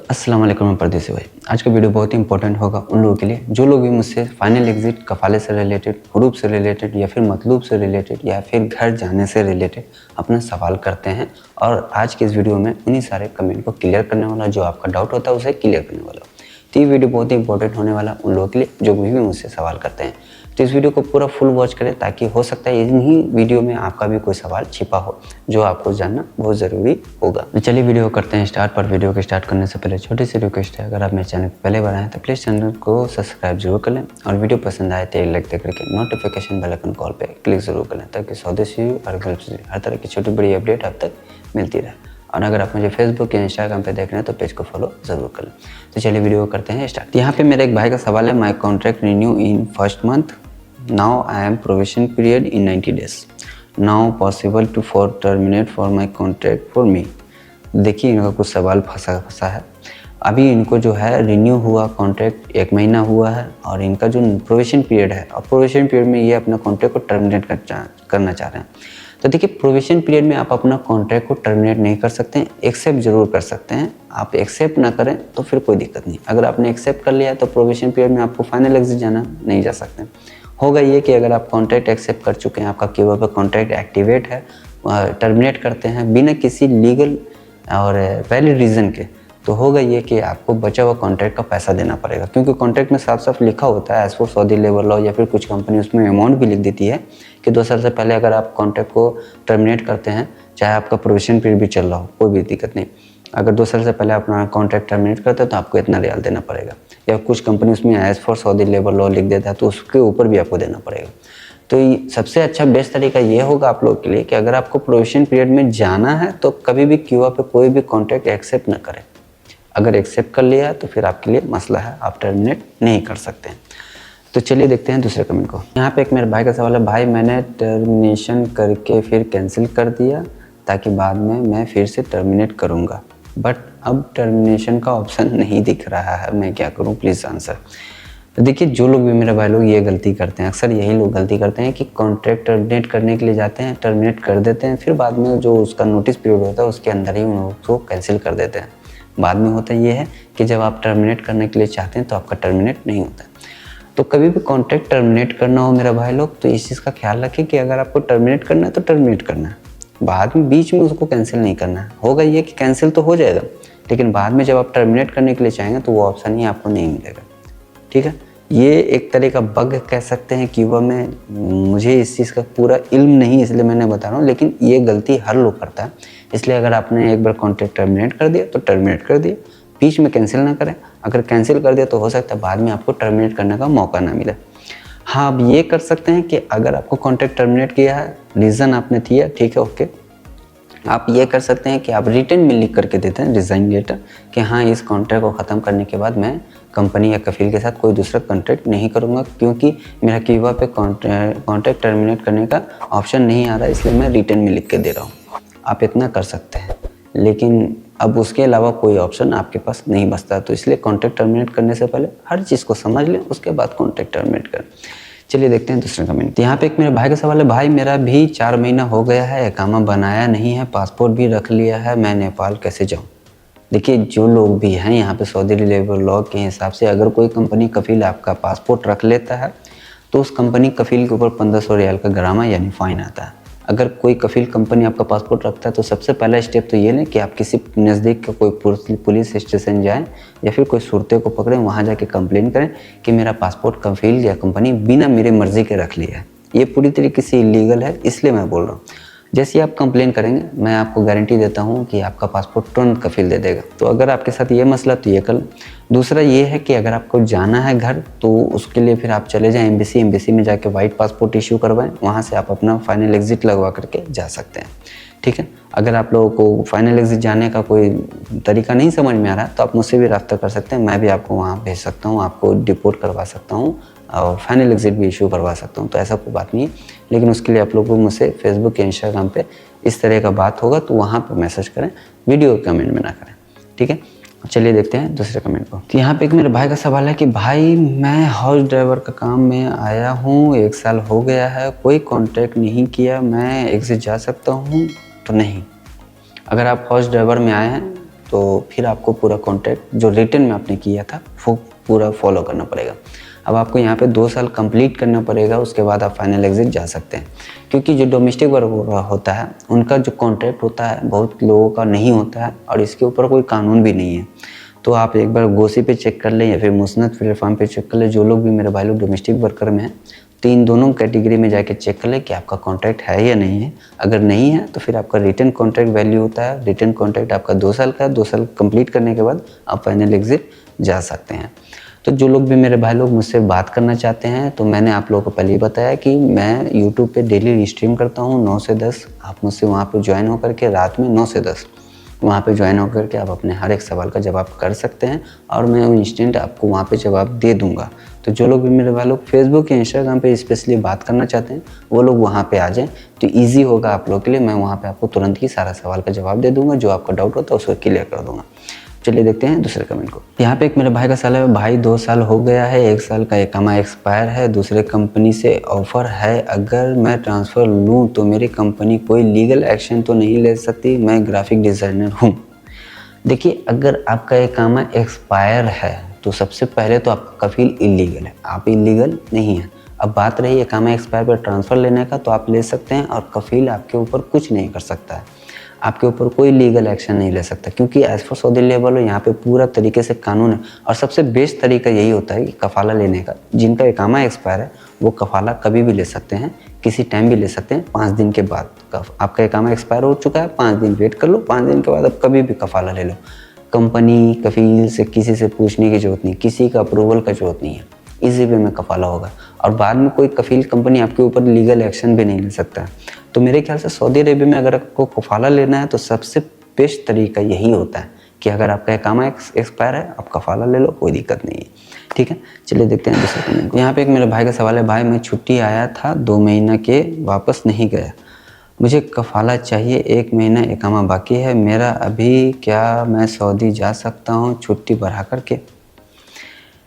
अस्सलाम वालेकुम, मैं परदेसी भाई। आज का वीडियो बहुत ही इंपॉर्टेंट होगा उन लोगों के लिए जो लोग भी मुझसे फाइनल एग्जिट, कफाले से रिलेटेड, हुरूफ से रिलेटेड या फिर मतलूब से रिलेटेड या फिर घर जाने से रिलेटेड अपना सवाल करते हैं। और आज के इस वीडियो में उन्हीं सारे कमेंट को क्लियर करने वाला, जो आपका डाउट होता है उसे क्लियर करने वाला। तो ये वीडियो बहुत ही इंपॉर्टेंट होने वाला उन लोगों के लिए जो भी मुझसे सवाल करते हैं। तो इस वीडियो को पूरा फुल वॉच करें ताकि हो सकता है इन्हीं वीडियो में आपका भी कोई सवाल छिपा हो जो आपको जानना बहुत ज़रूरी होगा। तो चलिए वीडियो करते हैं स्टार्ट। पर वीडियो को स्टार्ट करने से पहले छोटी सी रिक्वेस्ट है, अगर आप मेरे चैनल पर पहले बार आए तो प्लीज़ चैनल को सब्सक्राइब जरूर कर लें और वीडियो पसंद आए तो एक लाइक दे करके नोटिफिकेशन बेल आइकन कॉल पर क्लिक जरूर कर लें ताकि स्वदेशी और गल्फ से हर तरह की छोटी बड़ी अपडेट आप तक मिलती रहे। और अगर आप मुझे फेसबुक या इंस्टाग्राम पे देख रहे हैं तो पेज को फॉलो ज़रूर कर लें। तो चलिए वीडियो करते हैं स्टार्ट। यहाँ पे मेरे एक भाई का सवाल है, my contract renew in first month, now I am provision period in 90 days, now possible to for terminate for my contract for me. देखिए इनका कुछ सवाल फंसा है। अभी इनको जो है रिन्यू हुआ कॉन्ट्रैक्ट 1 महीना हुआ है और इनका जो प्रोविजन पीरियड है, और प्रोविजन पीरियड में ये अपना कॉन्ट्रैक्ट को टर्मिनेट करना चाह रहे हैं। तो देखिए प्रोविजन पीरियड में आप अपना कॉन्ट्रैक्ट को टर्मिनेट नहीं कर सकते हैं, एक्सेप्ट जरूर कर सकते हैं। आप एक्सेप्ट ना करें तो फिर कोई दिक्कत नहीं। अगर आपने एक्सेप्ट कर लिया तो प्रोविजन पीरियड में आपको फाइनल एग्जिट जाना नहीं जा सकते। होगा ये कि अगर आप कॉन्ट्रैक्ट एक्सेप्ट कर चुके हैं, आपका क्यूओ पे कॉन्ट्रैक्ट एक्टिवेट है, टर्मिनेट करते हैं बिना किसी लीगल और वैलिड रीज़न के, तो होगा ये कि आपको बचा हुआ कॉन्ट्रैक्ट का पैसा देना पड़ेगा। क्योंकि कॉन्ट्रैक्ट में साफ साफ लिखा होता है as for Saudi labour law, या फिर कुछ कंपनी उसमें अमाउंट भी लिख देती है कि 2 साल से पहले अगर आप कॉन्ट्रैक्ट को टर्मिनेट करते हैं, चाहे आपका प्रोविजन पीरियड भी चल रहा हो, कोई भी दिक्कत नहीं, अगर 2 साल से पहले अपना कॉन्ट्रैक्ट टर्मिनेट करते हैं तो आपको इतना रियाल देना पड़ेगा। या कुछ कंपनी उसमें as for Saudi labour law लिख देता है तो उसके ऊपर भी आपको देना पड़ेगा। तो सबसे अच्छा बेस्ट तरीका ये होगा आप लोग के लिए कि अगर आपको प्रोविजन पीरियड में जाना है तो कभी भी क्यूओ पे कोई भी कॉन्ट्रैक्ट एक्सेप्ट ना करें। अगर एक्सेप्ट कर लिया तो फिर आपके लिए मसला है, आप टर्मिनेट नहीं कर सकते हैं। तो चलिए देखते हैं दूसरे कमेंट को। यहाँ पे एक मेरे भाई का सवाल है, भाई मैंने टर्मिनेशन करके फिर कैंसिल कर दिया ताकि बाद में मैं फिर से टर्मिनेट करूँगा, बट अब टर्मिनेशन का ऑप्शन नहीं दिख रहा है, मैं क्या करूँ प्लीज़ आंसर। तो देखिए जो लोग भी मेरे भाई लोग ये गलती करते हैं, अक्सर यही लोग गलती करते हैं कि कॉन्ट्रैक्ट टर्मिनेट करने के लिए जाते हैं, टर्मिनेट कर देते हैं, फिर बाद में जो उसका नोटिस पीरियड होता है उसके अंदर ही उसको कैंसिल कर देते हैं। बाद में होता ये है कि जब आप टर्मिनेट करने के लिए चाहते हैं तो आपका टर्मिनेट नहीं होता। तो कभी भी कॉन्ट्रैक्ट टर्मिनेट करना हो मेरा भाई लोग तो इस चीज़ का ख्याल रखें कि अगर आपको टर्मिनेट करना है तो टर्मिनेट करना है, बाद में बीच में उसको कैंसिल नहीं करना है। होगा ये कि कैंसिल तो हो जाएगा लेकिन बाद में जब आप टर्मिनेट करने के लिए चाहेंगे तो वो ऑप्शन ही आपको नहीं मिलेगा। ठीक है, ये एक तरह का बग कह सकते हैं क्यूबा में। मुझे इस चीज़ का पूरा इल्म नहीं इसलिए मैंने बता रहा हूँ, लेकिन ये गलती हर लोग करता है। इसलिए अगर आपने एक बार कॉन्ट्रैक्ट टर्मिनेट कर दिया तो टर्मिनेट कर दिया, बीच में कैंसिल ना करें। अगर कैंसिल कर दिया तो हो सकता है बाद में आपको टर्मिनेट करने का मौका ना मिले। हाँ, आप ये कर सकते हैं कि अगर आपको कॉन्ट्रैक्ट टर्मिनेट किया है, रीज़न आपने दिया, ठीक है ओके, आप ये कर सकते हैं कि आप रिटर्न में लिख करके देते हैं रिज़ाइन लेटर कि हाँ इस कॉन्ट्रैक्ट को ख़त्म करने के बाद मैं कंपनी या कफील के साथ कोई दूसरा कॉन्ट्रैक्ट नहीं करूँगा, क्योंकि मेरा क्यूबा पे कॉन्ट्रैक्ट टर्मिनेट करने का ऑप्शन नहीं आ रहा, इसलिए मैं रिटर्न में लिख के दे रहा हूँ। आप इतना कर सकते हैं, लेकिन अब उसके अलावा कोई ऑप्शन आपके पास नहीं बचता। तो इसलिए कॉन्ट्रैक्ट टर्मिनेट करने से पहले हर चीज़ को समझ लें, उसके बाद कॉन्ट्रैक्ट टर्मिनेट करें। चलिए देखते हैं दूसरा कमेंट। यहाँ पे एक मेरे भाई का सवाल है, भाई मेरा भी 4 महीना हो गया है, इकामा बनाया नहीं है, पासपोर्ट भी रख लिया है, मैं नेपाल कैसे जाऊँ। देखिए जो लोग भी हैं यहाँ पे सऊदी लेबर लॉ के हिसाब से अगर कोई कंपनी कफील आपका पासपोर्ट रख लेता है तो उस कंपनी कफील के ऊपर 1500 रियाल का गरामा यानी फ़ाइन आता है। अगर कोई कफील कंपनी आपका पासपोर्ट रखता है तो सबसे पहला स्टेप तो ये लें कि आप किसी नज़दीक का कोई पुलिस स्टेशन जाएं या फिर कोई सुरते को पकड़ें, वहाँ जाके कंप्लेन करें कि मेरा पासपोर्ट कफील या कंपनी बिना मेरे मर्ज़ी के रख लिया है। ये पूरी तरीके से इलीगल है, इसलिए मैं बोल रहा हूँ। जैसे ही आप कंप्लेन करेंगे मैं आपको गारंटी देता हूँ कि आपका पासपोर्ट तुरंत कफील दे देगा। तो अगर आपके साथ ये मसला तो ये कर लें। दूसरा ये है कि अगर आपको जाना है घर तो उसके लिए फिर आप चले जाएं एम्बेसी में जाके वाइट पासपोर्ट इशू करवाएं, वहाँ से आप अपना फाइनल एग्जिट लगवा करके जा सकते हैं। ठीक है, अगर आप लोगों को फाइनल एग्जिट जाने का कोई तरीका नहीं समझ में आ रहा तो आप मुझसे भी रब्ता कर सकते हैं, मैं भी आपको वहाँ भेज सकता हूँ, आपको डिपोर्ट करवा सकता हूँ और फाइनल एग्जिट भी इशू करवा सकता हूँ। तो ऐसा कोई बात नहीं है, लेकिन उसके लिए आप लोग मुझसे फेसबुक या इंस्टाग्राम पे इस तरह का बात होगा तो वहाँ पे मैसेज करें, वीडियो कमेंट में ना करें। ठीक है, चलिए देखते हैं दूसरे कमेंट को। तो यहाँ पे एक मेरे भाई का सवाल है कि भाई मैं हाउस ड्राइवर का काम में आया हूँ, 1 साल हो गया है, कोई कॉन्ट्रैक्ट नहीं किया, मैं एग्जिट जा सकता हूँ? तो नहीं, अगर आप हाउस ड्राइवर में आए हैं तो फिर आपको पूरा कॉन्ट्रैक्ट जो रिटर्न में आपने किया था वो पूरा फॉलो करना पड़ेगा। अब आपको यहाँ पे 2 साल कंप्लीट करना पड़ेगा, उसके बाद आप फाइनल एग्जिट जा सकते हैं। क्योंकि जो डोमेस्टिक वर्क होता है उनका जो कॉन्ट्रैक्ट होता है बहुत लोगों का नहीं होता है और इसके ऊपर कोई कानून भी नहीं है। तो आप एक बार गोसी पे चेक कर लें या फिर मुस्नद प्लेटफॉर्म पे चेक कर लें, जो लोग भी मेरे भाई लोग डोमेस्टिक वर्कर में हैं तो इन दोनों कैटेगरी में जाके चेक कर लें कि आपका कॉन्ट्रैक्ट है या नहीं है। अगर नहीं है तो फिर आपका रिटर्न कॉन्ट्रैक्ट वैल्यू होता है, रिटर्न कॉन्ट्रैक्ट आपका 2 साल का है, 2 साल कंप्लीट करने के बाद आप फाइनल एग्जिट जा सकते हैं। तो जो लोग भी मेरे भाई लोग मुझसे बात करना चाहते हैं तो मैंने आप लोगों को पहले ही बताया कि मैं यूट्यूब पे डेली स्ट्रीम करता हूँ 9 से 10। आप मुझसे वहाँ पे ज्वाइन होकर के रात में 9 से 10 वहाँ पे ज्वाइन होकर के आप अपने हर एक सवाल का जवाब कर सकते हैं और मैं इंस्टेंट आपको वहाँ पे जवाब दे दूँगा। तो जो लोग भी मेरे भाई लोग फेसबुक या इंस्टाग्राम पे स्पेशली बात करना चाहते हैं वो लोग वहाँ पे आ जाएं तो ईजी होगा आप लोग के लिए। मैं वहाँ पे आपको तुरंत ही सारा सवाल का जवाब दे दूँगा, जो आपका डाउट होता है उसको क्लियर कर दूँगा। चलिए देखते हैं दूसरे कमेंट को। यहाँ पे एक मेरे भाई का सवाल है, भाई 2 साल हो गया है, 1 साल का इकामा एक्सपायर है, दूसरे कंपनी से ऑफ़र है, अगर मैं ट्रांसफ़र लूँ तो मेरी कंपनी कोई लीगल एक्शन तो नहीं ले सकती? मैं ग्राफिक डिज़ाइनर हूँ। देखिए, अगर आपका इकामा एक्सपायर है तो सबसे पहले तो आपका कफील इलीगल है, आप इलीगल नहीं हैं। अब बात रही इकामा एक्सपायर पर ट्रांसफ़र लेने का तो आप ले सकते हैं और कफील आपके ऊपर कुछ नहीं कर सकता है, आपके ऊपर कोई लीगल एक्शन नहीं ले सकता, क्योंकि एज़ फॉर सऊदी लेवल यहाँ पे पूरा तरीके से कानून है। और सबसे बेस्ट तरीका यही होता है कि कफ़ाला लेने का। जिनका इकामा एक्सपायर है वो कफ़ाला कभी भी ले सकते हैं, किसी टाइम भी ले सकते हैं। 5 दिन के बाद आपका इकामा एक्सपायर हो चुका है, 5 दिन वेट कर लो, 5 दिन के बाद आप कभी भी कफ़ाला ले लो। कंपनी कफील से किसी से पूछने की ज़रूरत नहीं, किसी का अप्रूवल का ज़रूरत नहीं है, इजी वे में कफ़ाला होगा और बाद में कोई कफील कंपनी आपके ऊपर लीगल एक्शन भी नहीं ले सकता है। तो मेरे ख्याल से सऊदी अरेबिया में अगर आपको कफ़ाला लेना है तो सबसे बेस्ट तरीका यही होता है कि अगर आपका इकामा एक्सपायर है आप कफ़ाला ले लो, कोई दिक्कत नहीं है। ठीक है, चलिए देखते हैं दूसरे कमेंट को। यहाँ पे एक मेरे भाई का सवाल है, भाई मैं छुट्टी आया था 2 महीना के, वापस नहीं गया, मुझे कफ़ाला चाहिए, 1 महीना इकामा बाकी है मेरा अभी, क्या मैं सऊदी जा सकता हूँ छुट्टी बढ़ा करके?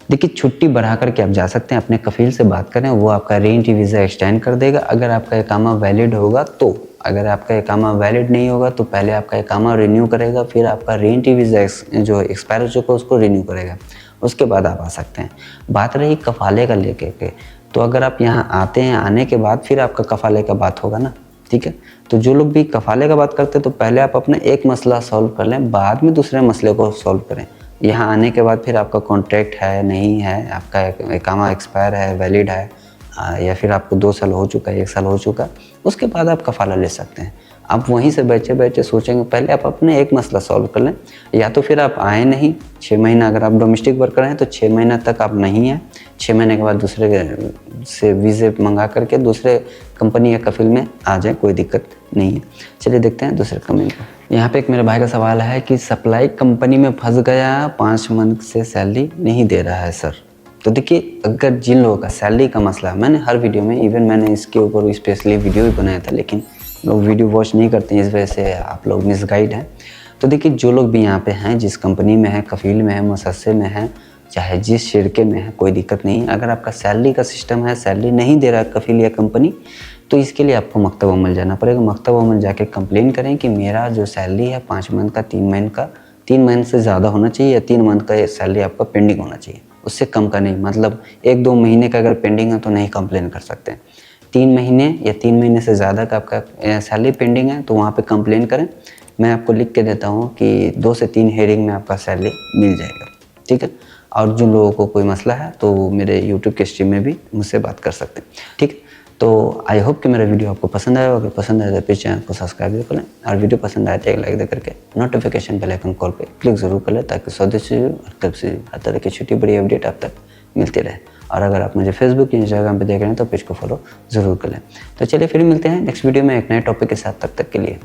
देखिए, छुट्टी बढ़ा करके आप जा सकते हैं, अपने कफील से बात करें, वो आपका रीएंट्री वीज़ा एक्सटेंड कर देगा अगर आपका इकामा वैलिड होगा तो। अगर आपका इकामा वैलिड नहीं होगा तो पहले आपका इकामा रिन्यू करेगा, फिर आपका रीएंट्री वीज़ा जो एक्सपायर हो चुका है उसको रिन्यू करेगा, उसके बाद आप आ सकते हैं। बात रही कफ़ाले का लेके के, तो अगर आप यहाँ आते हैं, आने के बाद फिर आपका कफ़ाले का बात होगा ना। ठीक है, तो जो लोग भी कफ़ाले का बात करते हैं तो पहले आप अपना एक मसला सॉल्व कर लें, बाद में दूसरे मसले को सॉल्व करें। यहाँ आने के बाद फिर आपका कॉन्ट्रैक्ट है नहीं है, आपका इकामा एक्सपायर है वैलिड है, या फिर आपको 2 साल हो चुका है, 1 साल हो चुका है, उसके बाद आप कफ़ाला ले सकते हैं। आप वहीं से बैठे बैठे सोचेंगे, पहले आप अपने एक मसला सॉल्व कर लें, या तो फिर आप आए नहीं 6 महीना, अगर आप डोमेस्टिक वर्कर हैं तो 6 महीना तक आप नहीं हैं, 6 महीने के बाद दूसरे से वीज़े मंगा करके दूसरे कंपनी या कफील में आ जाए, कोई दिक्कत नहीं है। चलिए देखते हैं दूसरे कमेंट को। यहाँ पे एक मेरे भाई का सवाल है कि सप्लाई कंपनी में फंस गया, 5 मंथ से सैलरी नहीं दे रहा है सर। तो देखिए, अगर जिन लोगों का सैलरी का मसला है, मैंने हर वीडियो में, इवन मैंने इसके ऊपर स्पेशली वीडियो भी बनाया था, लेकिन लोग वीडियो वॉच नहीं करते हैं, इस वजह से आप लोग मिसगाइड हैं। तो देखिए, जो लोग भी यहाँ पे हैं, जिस कंपनी में है, कफील में है, मुसस्से में है, चाहे जिस शिरके में है, कोई दिक्कत नहीं। अगर आपका सैलरी का सिस्टम है, सैलरी नहीं दे रहा है कफील या कंपनी, तो इसके लिए आपको मकतब अमल जाना पड़ेगा। मकतब अमल जाके कंप्लेन करें कि मेरा जो सैलरी है 5 मंथ का, 3 महीने का, 3 महीने से ज़्यादा होना चाहिए, या 3 मंथ का सैलरी आपका पेंडिंग होना चाहिए, उससे कम का नहीं। मतलब 1-2 महीने का अगर पेंडिंग है तो नहीं कंप्लेन कर सकते। 3 महीने या 3 महीने से ज़्यादा का आपका सैलरी पेंडिंग है तो वहाँ पे कंप्लेन करें। मैं आपको लिख के देता हूँ कि 2 से 3 हेयरिंग में आपका सैलरी मिल जाएगा। ठीक है, और जो लोगों को कोई मसला है तो वो मेरे यूट्यूब के स्ट्रीम में भी मुझसे बात कर सकते हैं। ठीक है, तो आई होप कि मेरा वीडियो आपको पसंद आया। अगर पसंद आया तो प्लीज़ चैनल को सब्सक्राइब भी कर लें, और वीडियो पसंद आए तो एक लाइक दे करके नोटिफिकेशन बेल आइकन कॉल पे क्लिक ज़रूर कर लें, ताकि सऊदी से और तब से हर तरह की छोटी बड़ी अपडेट आप तक मिलती रहे। और अगर आप मुझे फेसबुक या इंस्टाग्राम पे देख रहे हैं तो पेज को फॉलो ज़रूर कर लें। तो चलिए फिर मिलते हैं नेक्स्ट वीडियो में एक नए टॉपिक के साथ, तब तक के लिए